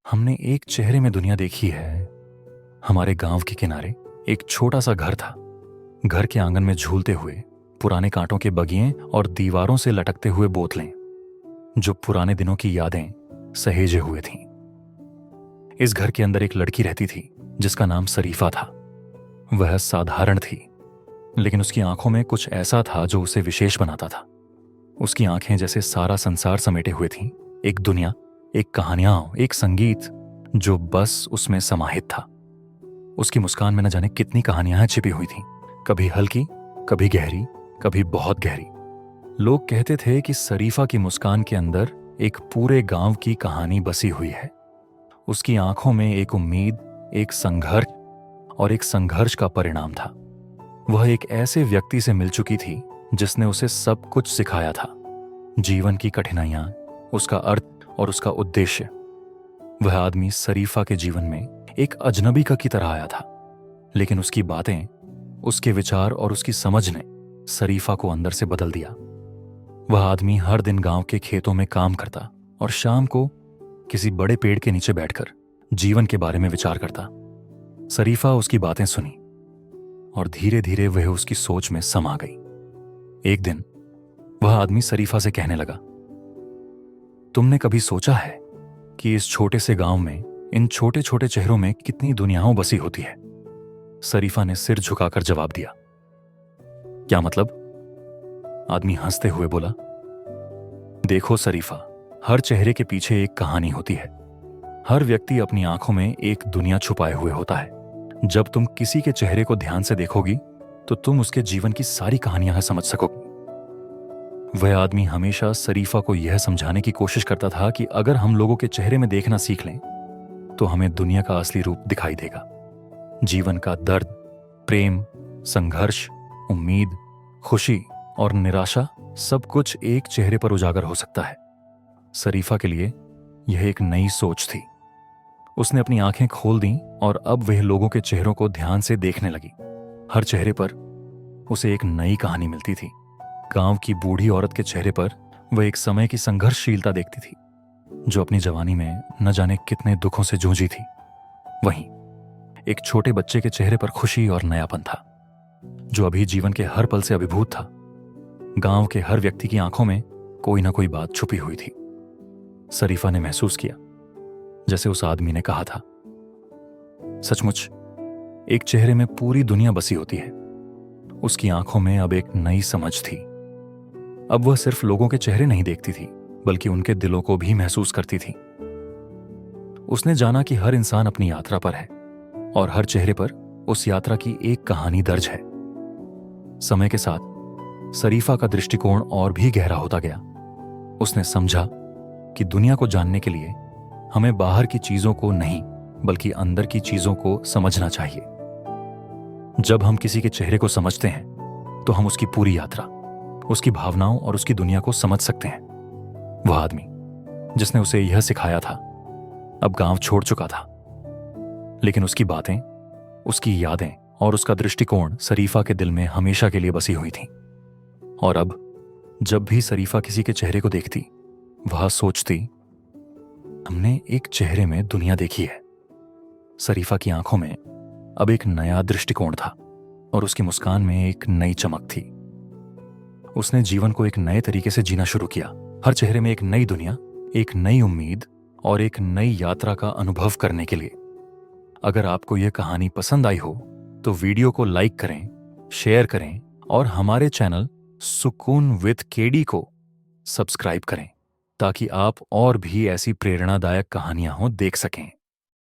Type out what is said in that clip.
हमने एक चेहरे में दुनिया देखी है। हमारे गांव के किनारे एक छोटा सा घर था। घर के आंगन में झूलते हुए पुराने कांटों के बगिए और दीवारों से लटकते हुए बोतलें, जो पुराने दिनों की यादें सहेजे हुए थीं। इस घर के अंदर एक लड़की रहती थी जिसका नाम शरीफा था। वह साधारण थी, लेकिन उसकी आंखों में कुछ ऐसा था जो उसे विशेष बनाता था। उसकी आंखें जैसे सारा संसार समेटे हुए थीं, एक दुनिया, एक कहानियां, एक संगीत जो बस उसमें समाहित था। उसकी मुस्कान में न जाने कितनी कहानियां छिपी हुई थीं, कभी हल्की, कभी गहरी, कभी बहुत गहरी। लोग कहते थे कि शरीफा की मुस्कान के अंदर एक पूरे गांव की कहानी बसी हुई है। उसकी आंखों में एक उम्मीद, एक संघर्ष और एक संघर्ष का परिणाम था। वह एक ऐसे व्यक्ति से मिल चुकी थी जिसने उसे सब कुछ सिखाया था, जीवन की कठिनाइयां, उसका अर्थ और उसका उद्देश्य। वह आदमी शरीफा के जीवन में एक अजनबी का की तरह आया था, लेकिन उसकी बातें, उसके विचार और उसकी समझ ने शरीफा को अंदर से बदल दिया। वह आदमी हर दिन गांव के खेतों में काम करता और शाम को किसी बड़े पेड़ के नीचे बैठकर जीवन के बारे में विचार करता। शरीफा उसकी बातें सुनी और धीरे धीरे वह उसकी सोच में समा गई। एक दिन वह आदमी शरीफा से कहने लगा, तुमने कभी सोचा है कि इस छोटे से गांव में, इन छोटे छोटे चेहरों में कितनी दुनियाओं बसी होती है? शरीफा ने सिर झुकाकर जवाब दिया। क्या मतलब? आदमी हंसते हुए बोला, देखो शरीफा, हर चेहरे के पीछे एक कहानी होती है। हर व्यक्ति अपनी आंखों में एक दुनिया छुपाए हुए होता है। जब तुम किसी के चेहरे को ध्यान से देखोगी तो तुम उसके जीवन की सारी कहानियां समझ सकोगी। वह आदमी हमेशा शरीफा को यह समझाने की कोशिश करता था कि अगर हम लोगों के चेहरे में देखना सीख लें तो हमें दुनिया का असली रूप दिखाई देगा। जीवन का दर्द, प्रेम, संघर्ष, उम्मीद, खुशी और निराशा, सब कुछ एक चेहरे पर उजागर हो सकता है। शरीफा के लिए यह एक नई सोच थी। उसने अपनी आंखें खोल दी और अब वह लोगों के चेहरों को ध्यान से देखने लगी। हर चेहरे पर उसे एक नई कहानी मिलती थी। गांव की बूढ़ी औरत के चेहरे पर वह एक समय की संघर्षशीलता देखती थी, जो अपनी जवानी में न जाने कितने दुखों से जूझी थी। वहीं एक छोटे बच्चे के चेहरे पर खुशी और नयापन था, जो अभी जीवन के हर पल से अभिभूत था। गांव के हर व्यक्ति की आंखों में कोई ना कोई बात छुपी हुई थी। शरीफा ने महसूस किया जैसे उस आदमी ने कहा था, सचमुच एक चेहरे में पूरी दुनिया बसी होती है। उसकी आंखों में अब एक नई समझ थी। अब वह सिर्फ लोगों के चेहरे नहीं देखती थी, बल्कि उनके दिलों को भी महसूस करती थी। उसने जाना कि हर इंसान अपनी यात्रा पर है और हर चेहरे पर उस यात्रा की एक कहानी दर्ज है। समय के साथ शरीफा का दृष्टिकोण और भी गहरा होता गया। उसने समझा कि दुनिया को जानने के लिए हमें बाहर की चीजों को नहीं, बल्कि अंदर की चीजों को समझना चाहिए। जब हम किसी के चेहरे को समझते हैं तो हम उसकी पूरी यात्रा, उसकी भावनाओं और उसकी दुनिया को समझ सकते हैं। वह आदमी जिसने उसे यह सिखाया था अब गांव छोड़ चुका था, लेकिन उसकी बातें, उसकी यादें और उसका दृष्टिकोण शरीफा के दिल में हमेशा के लिए बसी हुई थी। और अब जब भी शरीफा किसी के चेहरे को देखती, वह सोचती, हमने एक चेहरे में दुनिया देखी है। शरीफा की आंखों में अब एक नया दृष्टिकोण था और उसकी मुस्कान में एक नई चमक थी। उसने जीवन को एक नए तरीके से जीना शुरू किया। हर चेहरे में एक नई दुनिया, एक नई उम्मीद और एक नई यात्रा का अनुभव करने के लिए। अगर आपको यह कहानी पसंद आई हो तो वीडियो को लाइक करें, शेयर करें और हमारे चैनल सुकून विद केडी को सब्सक्राइब करें, ताकि आप और भी ऐसी प्रेरणादायक कहानियां हो देख सकें।